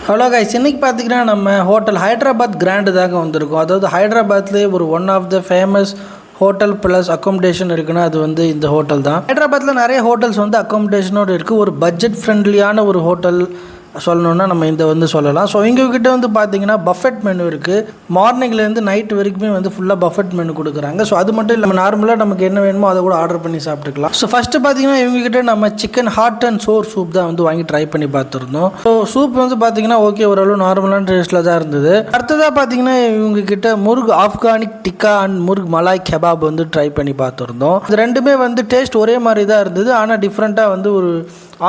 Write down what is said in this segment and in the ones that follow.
Hello guys, இன்றைக்கி பார்த்தீங்கன்னா நம்ம ஹோட்டல் ஹைதராபாத் கிராண்டு தாங்க வந்திருக்கோம். அதாவது ஹைதராபாத்லேயே ஒரு one of the famous hotel plus accommodation இருக்குன்னா அது வந்து இந்த ஹோட்டல் தான். ஹைதராபாத்தில் நிறைய ஹோட்டல்ஸ் வந்து அக்காமடேஷனோடு இருக்குது. ஒரு பட்ஜெட் ஃப்ரெண்ட்லியான ஒரு ஹோட்டல் சொல்லணுன்னா நம்ம இந்த வந்து சொல்லலாம். ஸோ எங்ககிட்ட வந்து பார்த்தீங்கன்னா பஃபெட் மெனு இருக்குது. மார்னிங்லேருந்து நைட் வரைக்குமே வந்து ஃபுல்லாக பஃபெட் மெனு கொடுக்குறாங்க. ஸோ அது மட்டும் இல்லாமல் நார்மலாக நமக்கு என்ன வேணுமோ அதை கூட ஆர்டர் பண்ணி சாப்பிட்டுக்கலாம். ஸோ ஃபஸ்ட்டு பார்த்தீங்கன்னா இவங்ககிட்ட நம்ம chicken hot and Chor soup தான் வந்து வாங்கி ட்ரை பண்ணி பார்த்துருந்தோம். ஸோ சூப் வந்து பார்த்தீங்கன்னா ஓகே, ஓரளவு நார்மலான டேஸ்ட்டில் தான் இருந்தது. அடுத்ததாக பார்த்தீங்கன்னா இவங்ககிட்ட முர்க் ஆப்கானிக் டிக்கா அண்ட் முர்க் மலாய் கெபாப் வந்து ட்ரை பண்ணி பார்த்துருந்தோம். இது ரெண்டுமே வந்து டேஸ்ட் ஒரே மாதிரி தான் இருந்தது. ஆனால் டிஃப்ரெண்ட்டாக வந்து ஒரு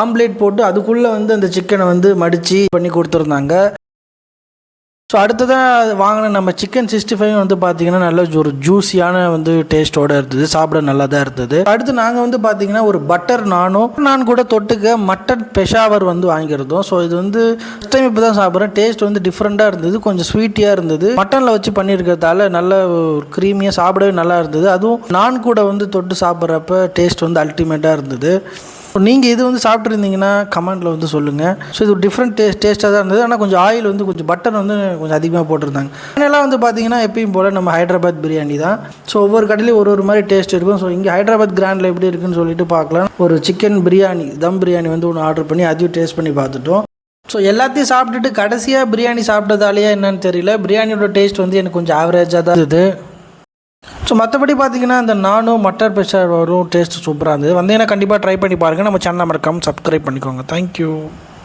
ஆம்லேட் போட்டு அதுக்குள்ளே வந்து அந்த சிக்கனை வந்து மடித்து பண்ணி கொடுத்துருந்தாங்க. ஸோ அடுத்ததான் வாங்கின நம்ம சிக்கன் 65 வந்து பார்த்தீங்கன்னா நல்ல ஒரு ஜூஸியான வந்து டேஸ்ட்டோடு இருந்தது. சாப்பிட நல்லா தான் இருந்தது. அடுத்து நாங்கள் வந்து பார்த்தீங்கன்னா ஒரு பட்டர் நான் கூட தொட்டுக்க மட்டன் பெஷாவர் வந்து வாங்கியிருந்தோம். ஸோ இது வந்து ஃபஸ்ட் டைம் இப்போ தான் சாப்பிட்றேன். டேஸ்ட் வந்து டிஃப்ரெண்ட்டாக இருந்தது, கொஞ்சம் ஸ்வீட்டியாக இருந்தது. மட்டனில் வச்சு பண்ணியிருக்கிறதால நல்ல ஒரு க்ரீமியாக சாப்பிடவே நல்லா இருந்தது. அதுவும் நான் கூட வந்து தொட்டு சாப்பிட்றப்ப டேஸ்ட் வந்து அல்டிமேட்டாக இருந்தது. நீங்கள் இது வந்து சாப்பிட்ருந்தீங்கன்னா கமெண்ட்டில் வந்து சொல்லுங்கள். ஸோ இது டிஃப்ரெண்ட் டேஸ்ட்டாக தான் இருந்தது. ஆனால் கொஞ்சம் ஆயில் வந்து கொஞ்சம் பட்டர் வந்து கொஞ்சம் அதிகமாக போட்டிருந்தாங்க. அதெல்லாம் வந்து பார்த்தீங்கன்னா எப்பயும் போல் நம்ம ஹைதராபாத் பிரியாணி தான். ஸோ ஒவ்வொரு கடையிலையும் ஒரு மாதிரி டேஸ்ட் இருக்கும். ஸோ இங்கே ஹைதராபாத் கிராண்டில் எப்படி இருக்குன்னு சொல்லிட்டு பார்க்கலாம். ஒரு சிக்கன் பிரியாணி, தம் பிரியாணி வந்து ஒன்று ஆர்டர் பண்ணி அதையும் டேஸ்ட் பண்ணி பார்த்துட்டோம். ஸோ எல்லாத்தையும் சாப்பிட்டுட்டு கடைசியாக பிரியாணி சாப்பிட்டதாலேயே என்னன்னு தெரியல, பிரியாணியோட டேஸ்ட் வந்து எனக்கு கொஞ்சம் ஆவரேஜாக தான் இருந்தது. ஸோ மற்றபடி பார்த்தீங்கன்னா இந்த நானும் மட்டர் பெஷாவரும் டேஸ்ட் சூப்பராக இருந்தது. வந்தீங்கன்னா கண்டிப்பாக ட்ரை பண்ணி பாருங்கள். நம்ம சேனலை மறக்காமல் சப்ஸ்கிரைப் பண்ணிக்கோங்க. தேங்க்யூ.